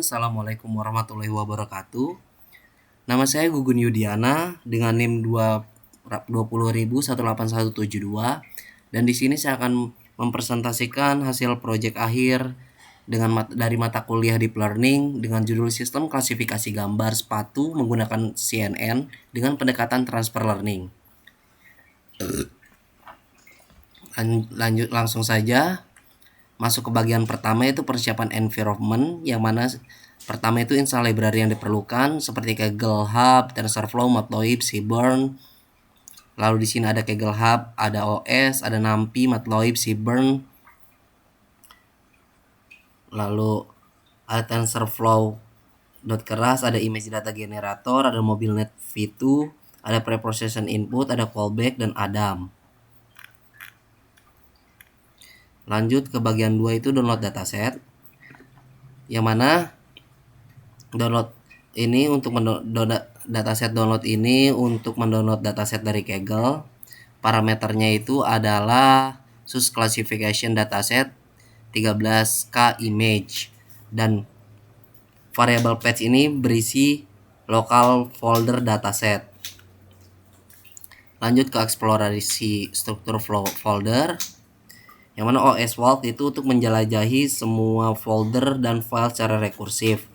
Assalamualaikum warahmatullahi wabarakatuh. Nama saya Gugun Yudiana dengan NIM 20.18172 dan di sini saya akan mempresentasikan hasil proyek akhir dari mata kuliah Deep Learning dengan judul Sistem Klasifikasi Gambar Sepatu menggunakan CNN dengan pendekatan Transfer Learning. Lanjut langsung saja. Masuk ke bagian pertama, yaitu persiapan environment, yang mana pertama itu install library yang diperlukan seperti Kaggle Hub, TensorFlow, Matplotlib, Seaborn. Lalu di sini ada Kaggle Hub, ada OS, ada NumPy, Matplotlib, Seaborn. Lalu ada TensorFlow keras, ada image data generator, ada MobileNet V2, ada preprocessing input, ada callback dan Adam. Lanjut ke bagian 2, itu download dataset, yang mana download ini untuk dataset download ini untuk mendownload dataset dari Kaggle. Parameternya itu adalah source classification dataset 13K image, dan variable path ini berisi local folder dataset. Lanjut ke eksplorasi struktur folder, yang mana OS Vault itu untuk menjelajahi semua folder dan file secara rekursif.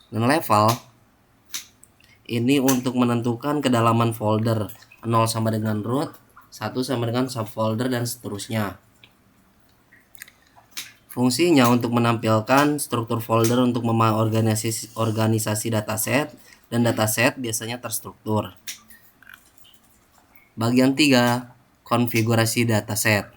Dan level ini untuk menentukan kedalaman folder, 0 sama dengan root, 1 sama dengan subfolder dan seterusnya. Fungsinya untuk menampilkan struktur folder untuk organisasi dataset, dan dataset biasanya terstruktur. Bagian 3, konfigurasi dataset.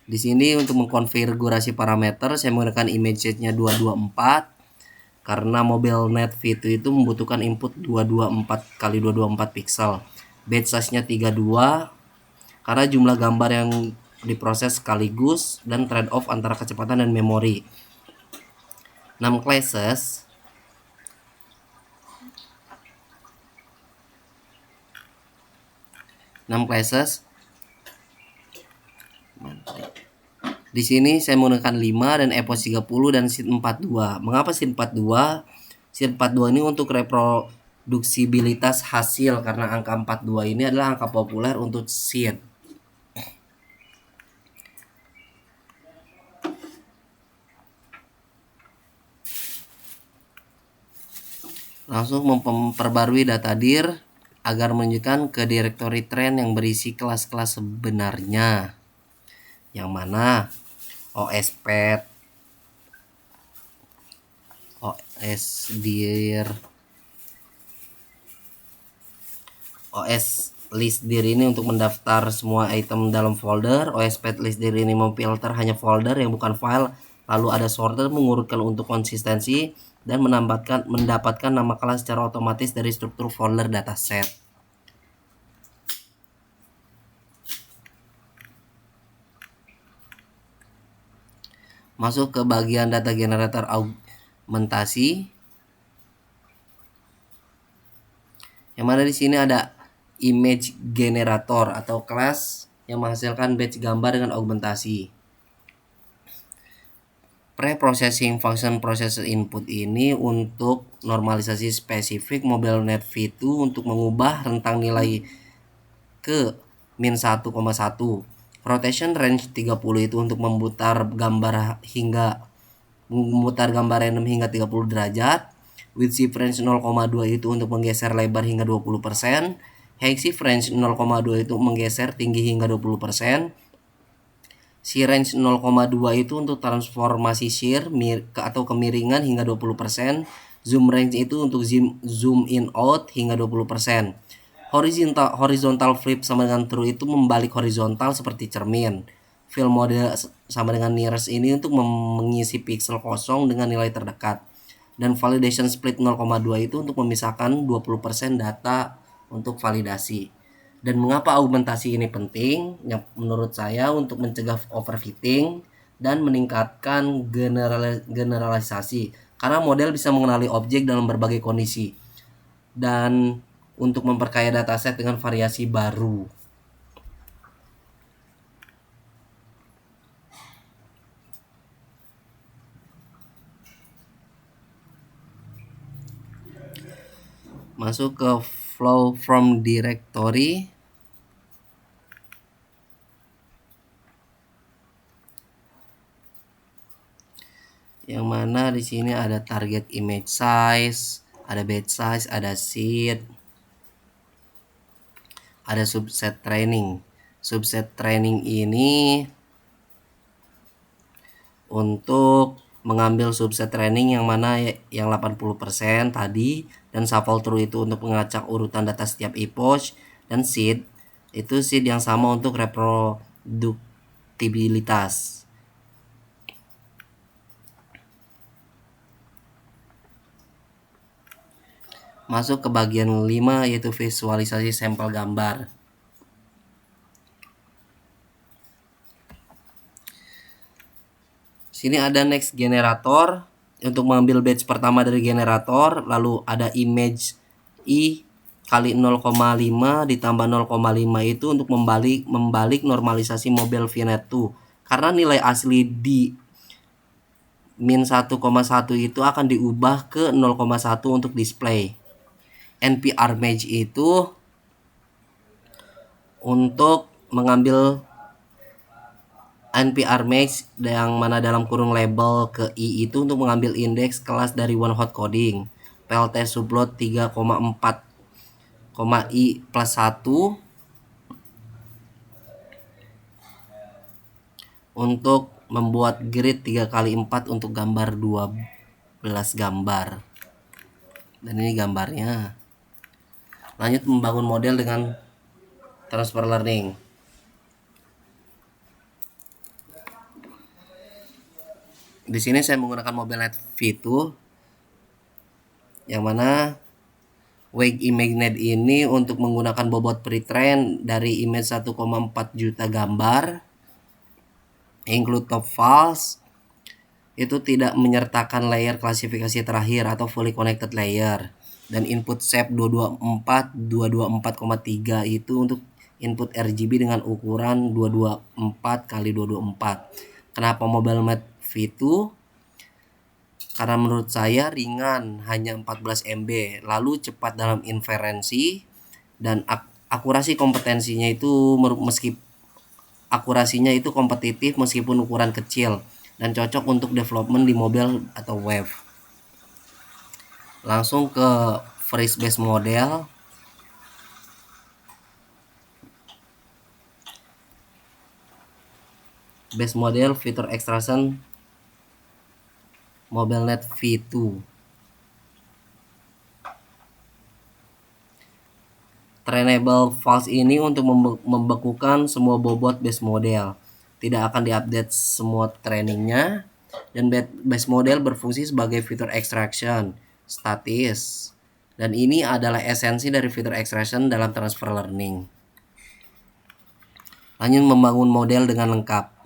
Di sini untuk mengkonfigurasi parameter saya menggunakan image setnya 224 karena MobileNet V2 itu membutuhkan input 224x224 pixel. Batch size-nya 32 karena jumlah gambar yang diproses sekaligus dan trade-off antara kecepatan dan memori. 6 classes. Di sini saya menggunakan 5 dan EPOS 30 dan SID 42. Mengapa SID 42? SID 42 ini untuk reproduksibilitas hasil karena angka 42 ini adalah angka populer untuk SID. Langsung memperbarui data dir agar menunjukkan ke directory trend yang berisi kelas-kelas sebenarnya, yang mana OS path, OS dir, OS list dir ini untuk mendaftar semua item dalam folder. OS path list dir ini memfilter hanya folder yang bukan file. Lalu ada sorter mengurutkan untuk konsistensi dan mendapatkan nama kelas secara otomatis dari struktur folder dataset. Masuk ke bagian data generator augmentasi, yang mana di sini ada image generator atau kelas yang menghasilkan batch gambar dengan augmentasi. Pre-processing function processor input ini untuk normalisasi spesifik MobileNet V2 untuk mengubah rentang nilai ke min 1,1. Rotation range 30 itu untuk memutar gambar random hingga 30 derajat. Width shift range 0,2 itu untuk menggeser lebar hingga 20%. Height shift range 0,2 itu menggeser tinggi hingga 20%. Shear range 0,2 itu untuk transformasi shear atau kemiringan hingga 20%. Zoom range itu untuk zoom in out hingga 20%. Horizontal flip sama dengan true itu membalik horizontal seperti cermin. Fill mode sama dengan nearest ini untuk mengisi pixel kosong dengan nilai terdekat. Dan validation split 0,2 itu untuk memisahkan 20% data untuk validasi. Dan mengapa augmentasi ini penting? Ya, menurut saya untuk mencegah overfitting dan meningkatkan generalisasi, karena model bisa mengenali objek dalam berbagai kondisi, dan untuk memperkaya dataset dengan variasi baru. Masuk ke flow from directory. Yang mana di sini ada target image size, ada batch size, ada seed, ada subset training. Subset training ini untuk mengambil subset training yang mana yang 80% tadi, dan shuffle through itu untuk mengacak urutan data setiap epoch, dan seed itu seed yang sama untuk reproduktabilitas. Masuk ke bagian 5 yaitu visualisasi sampel gambar. Sini ada next generator untuk mengambil batch pertama dari generator, lalu ada image i kali 0,5 ditambah 0,5 itu untuk membalik normalisasi mobile VNet 2. Karena nilai asli di min 1,1 itu akan diubah ke 0,1 untuk display. NPR Match itu untuk mengambil NPR Match yang mana dalam kurung label ke I itu untuk mengambil indeks kelas dari one hot coding PLT subload 3,4, I plus 1 untuk membuat grid 3x4 untuk gambar 12 gambar. Dan ini gambarnya. Lanjut membangun model dengan transfer learning. Di sini saya menggunakan MobileNet V2 yang mana Wake ImageNet ini untuk menggunakan bobot pre-train dari image 1,4 juta gambar, include top files, itu tidak menyertakan layer klasifikasi terakhir atau fully connected layer, dan input shape 224 itu untuk input RGB dengan ukuran 224 x 224. Kenapa MobileNet V2? Karena menurut saya ringan, hanya 14 MB, lalu cepat dalam inferensi, dan akurasi kompetensinya itu akurasinya itu kompetitif meskipun ukuran kecil, dan cocok untuk development di mobile atau web. Langsung ke phrase base model. Base model feature extraction MobileNet V2. Trainable files ini untuk membekukan semua bobot base model. Tidak akan diupdate semua trainingnya, dan base model berfungsi sebagai feature extraction statis, dan ini adalah esensi dari feature extraction dalam transfer learning. Lanjut membangun model dengan lengkap.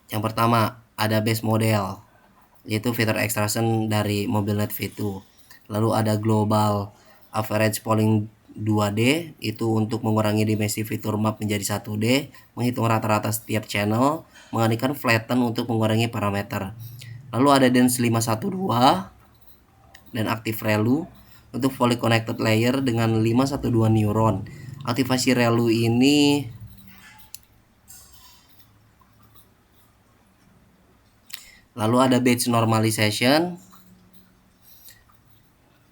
Yang pertama ada base model, yaitu feature extraction dari MobileNet V2. Lalu ada global average polling 2D, itu untuk mengurangi dimensi fitur map menjadi 1D, menghitung rata-rata setiap channel, mengalihkan flatten untuk mengurangi parameter. Lalu ada dense 512 dan active ReLU untuk fully connected layer dengan 512 neuron. Aktivasi ReLU ini lalu ada batch normalization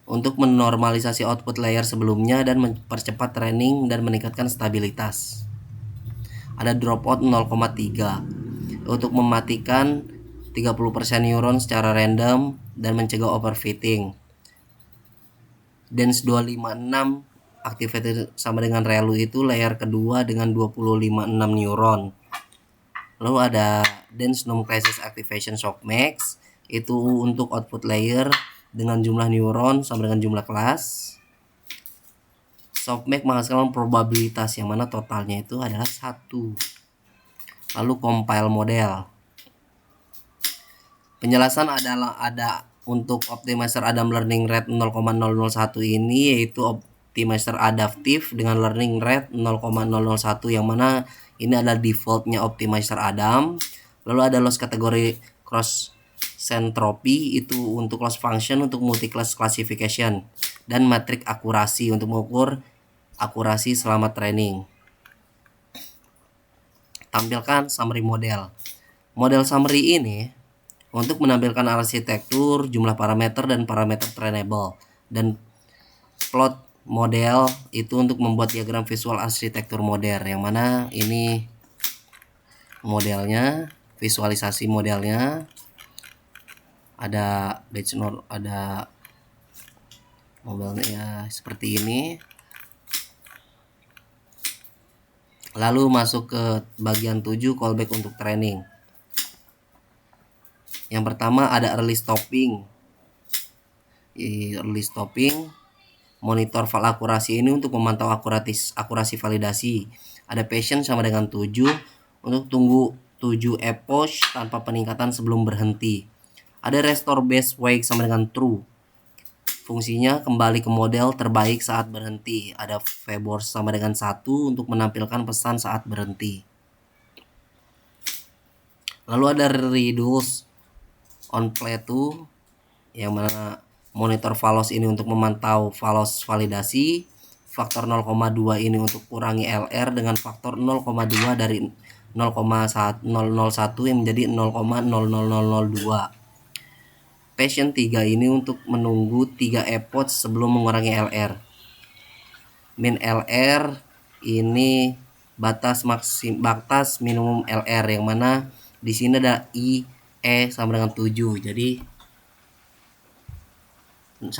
untuk menormalisasi output layer sebelumnya dan mempercepat training dan meningkatkan stabilitas. Ada dropout 0,3 untuk mematikan 30% neuron secara random dan mencegah overfitting. Dense 256 activated sama dengan ReLU itu layer kedua dengan 256 neuron. Lalu ada dense num classes activation softmax, itu untuk output layer dengan jumlah neuron sama dengan jumlah kelas. Softmax menghasilkan probabilitas yang mana totalnya itu adalah 1. Lalu compile model. Penjelasan adalah ada untuk optimizer Adam learning rate 0,001 ini, yaitu optimizer adaptif dengan learning rate 0,001 yang mana ini adalah defaultnya optimizer Adam. Lalu ada loss kategori cross Centropy itu untuk loss function untuk multi-class classification, dan matrik akurasi untuk mengukur akurasi selama training. Tampilkan summary model. Model summary ini untuk menampilkan arsitektur, jumlah parameter, dan parameter trainable. Dan plot model itu untuk membuat diagram visual arsitektur model, yang mana ini modelnya, visualisasi modelnya. Ada batch node, ada modelnya seperti ini. Lalu masuk ke bagian 7, callback untuk training. Yang pertama ada early stopping. Early stopping, monitor file akurasi ini untuk memantau akurasi validasi. Ada patient sama dengan 7 untuk tunggu 7 epoch tanpa peningkatan sebelum berhenti. Ada restore base wake sama dengan true. Fungsinya kembali ke model terbaik saat berhenti. Ada vborst sama dengan 1 untuk menampilkan pesan saat berhenti. Lalu ada reduce on play2, yang mana monitor valos ini untuk memantau valos validasi. Faktor 0,2 ini untuk kurangi LR dengan faktor 0,2 dari 0,1 yang menjadi 0,00002. Patient 3 ini untuk menunggu 3 epoch sebelum mengurangi LR. Min LR ini batas minimum LR, yang mana di sini ada I E sama dengan 7. Jadi 1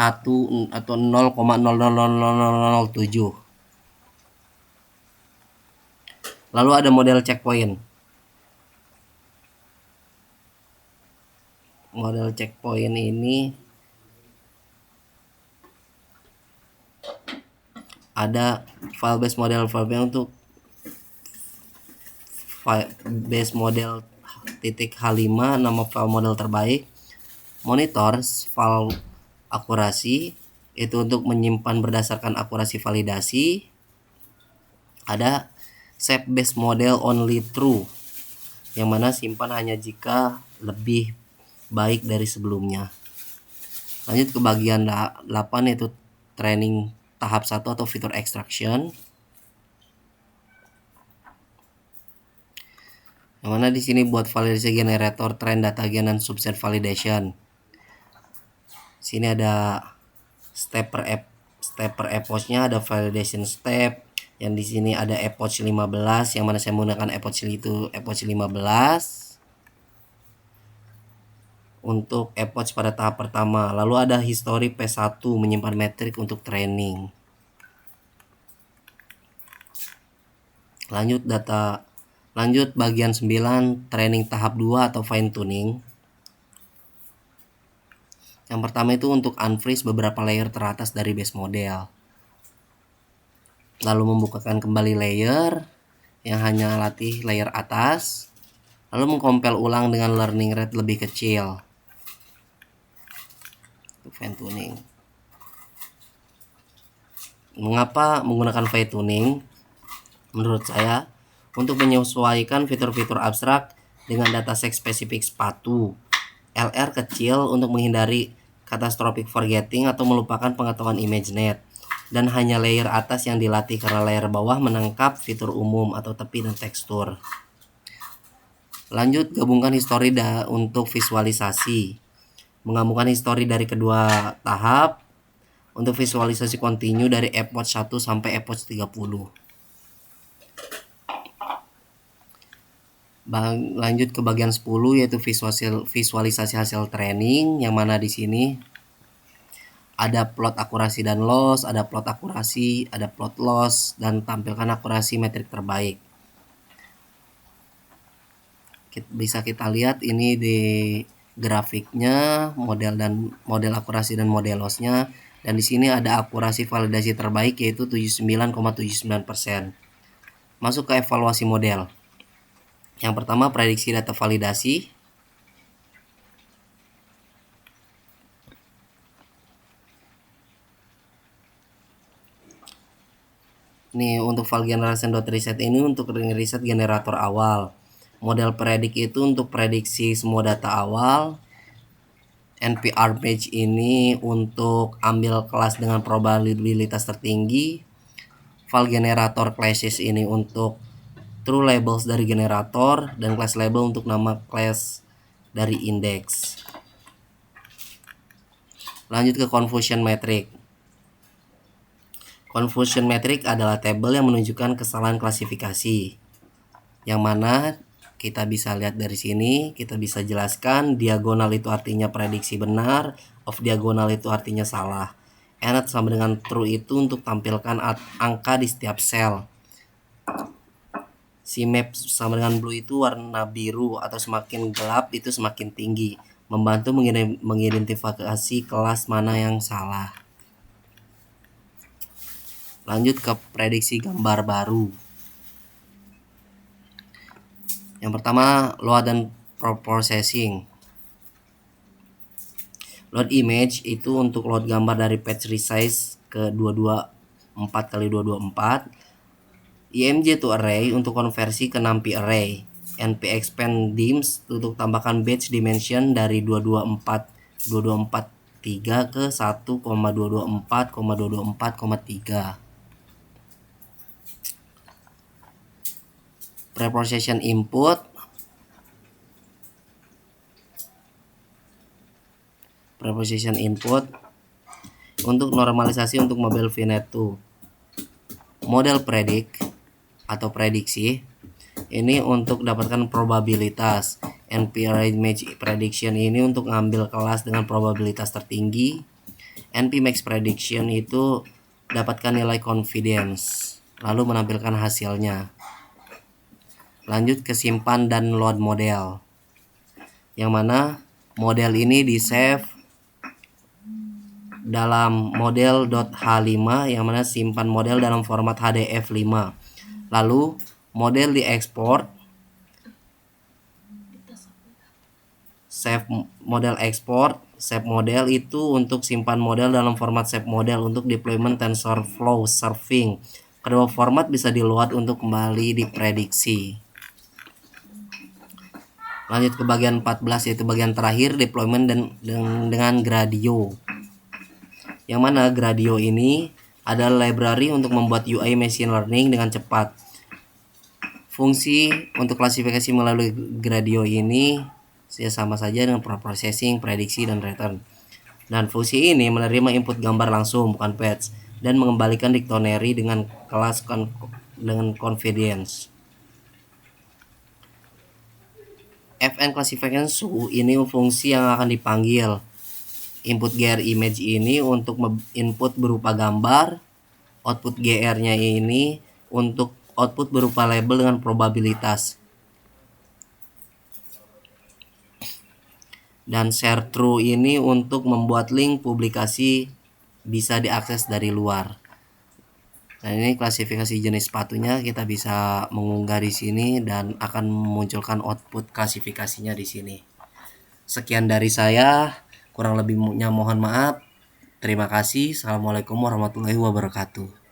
atau 0,00007. Lalu ada model checkpoint. Model checkpoint ini ada file base model untuk file base model .h5, nama file model terbaik. Monitor file akurasi itu untuk menyimpan berdasarkan akurasi validasi. Ada save base model only true, yang mana simpan hanya jika lebih baik dari sebelumnya. Lanjut ke bagian 8, yaitu training tahap 1 atau fitur extraction. Yang mana di sini buat validasi generator, trend data gen, dan subset validation. Sini ada step per epoch-nya, ada validation step. Yang di sini ada epoch 15, yang mana saya menggunakan epoch 15 untuk epoch pada tahap pertama. Lalu ada history P1, menyimpan metrik untuk training. Lanjut bagian 9, training tahap 2 atau fine tuning. Yang pertama itu untuk unfreeze beberapa layer teratas dari base model. Lalu membukakan kembali layer yang hanya latih layer atas. Lalu mengcompile ulang dengan learning rate lebih kecil. Fine tuning. Mengapa menggunakan fine tuning? Menurut saya, untuk menyesuaikan fitur-fitur abstrak dengan dataset spesifik sepatu. LR kecil untuk menghindari catastrophic forgetting atau melupakan pengetahuan ImageNet. Dan hanya layer atas yang dilatih karena layer bawah menangkap fitur umum atau tepi dan tekstur. Lanjut, gabungkan histori untuk visualisasi. Menggabungkan histori dari kedua tahap untuk visualisasi kontinu dari epoch 1 sampai epoch 30. Lanjut ke bagian 10, yaitu visualisasi hasil training, yang mana di sini ada plot akurasi dan loss, ada plot akurasi, ada plot loss, dan tampilkan akurasi metrik terbaik. Bisa kita lihat ini di grafiknya, model akurasi dan model lossnya, dan di sini ada akurasi validasi terbaik yaitu 79,79%. Masuk ke evaluasi model. Yang pertama, prediksi data validasi. Nih untuk file generation.reset ini untuk reset generator awal. Model predik itu untuk prediksi semua data awal. NPR match ini untuk ambil kelas dengan probabilitas tertinggi. File generator classes ini untuk true labels dari generator, dan class label untuk nama class dari index. Lanjut ke confusion metric. Confusion metric adalah tabel yang menunjukkan kesalahan klasifikasi, yang mana kita bisa lihat dari sini. Kita bisa jelaskan diagonal itu artinya prediksi benar, off diagonal itu artinya salah, and sama dengan true itu untuk tampilkan angka di setiap sel. Si map sama dengan blue itu warna biru, atau semakin gelap itu semakin tinggi, membantu mengidentifikasi kelas mana yang salah. Lanjut ke prediksi gambar baru. Yang pertama, load dan processing. Load image itu untuk load gambar dari page resize ke 224x224. IMG to array untuk konversi ke NumPy array. NP expand dims untuk tambahkan batch dimension dari 224,224,3 ke 1,224,224,3. Preprocessing input. Preprocessing input untuk normalisasi untuk model VNet2. Model predict atau prediksi ini untuk dapatkan probabilitas. NP array match prediction ini untuk ngambil kelas dengan probabilitas tertinggi. NP max prediction itu dapatkan nilai confidence, lalu menampilkan hasilnya. Lanjut ke simpan dan load model, yang mana model ini di save dalam model.h5, yang mana simpan model dalam format HDF5. Lalu model diekspor, save model export. Save model itu untuk simpan model dalam format save model untuk deployment TensorFlow serving. Kedua format bisa di-load untuk kembali diprediksi. Lanjut ke bagian 14, yaitu bagian terakhir, deployment dengan Gradio. Yang mana Gradio ini adalah library untuk membuat UI machine learning dengan cepat. Fungsi untuk klasifikasi melalui Gradio ini sama saja dengan preprocessing, prediksi, dan return. Dan fungsi ini menerima input gambar langsung, bukan patch, dan mengembalikan dictionary dengan kelas dengan confidence. FN classification ini fungsi yang akan dipanggil. Input GR image ini untuk input berupa gambar, output GR-nya ini untuk output berupa label dengan probabilitas. Dan share true ini untuk membuat link publikasi bisa diakses dari luar. Dan ini klasifikasi jenis sepatunya, kita bisa mengunggah di sini dan akan memunculkan output klasifikasinya di sini. Sekian dari saya, kurang lebihnya mohon maaf. Terima kasih. Assalamualaikum warahmatullahi wabarakatuh.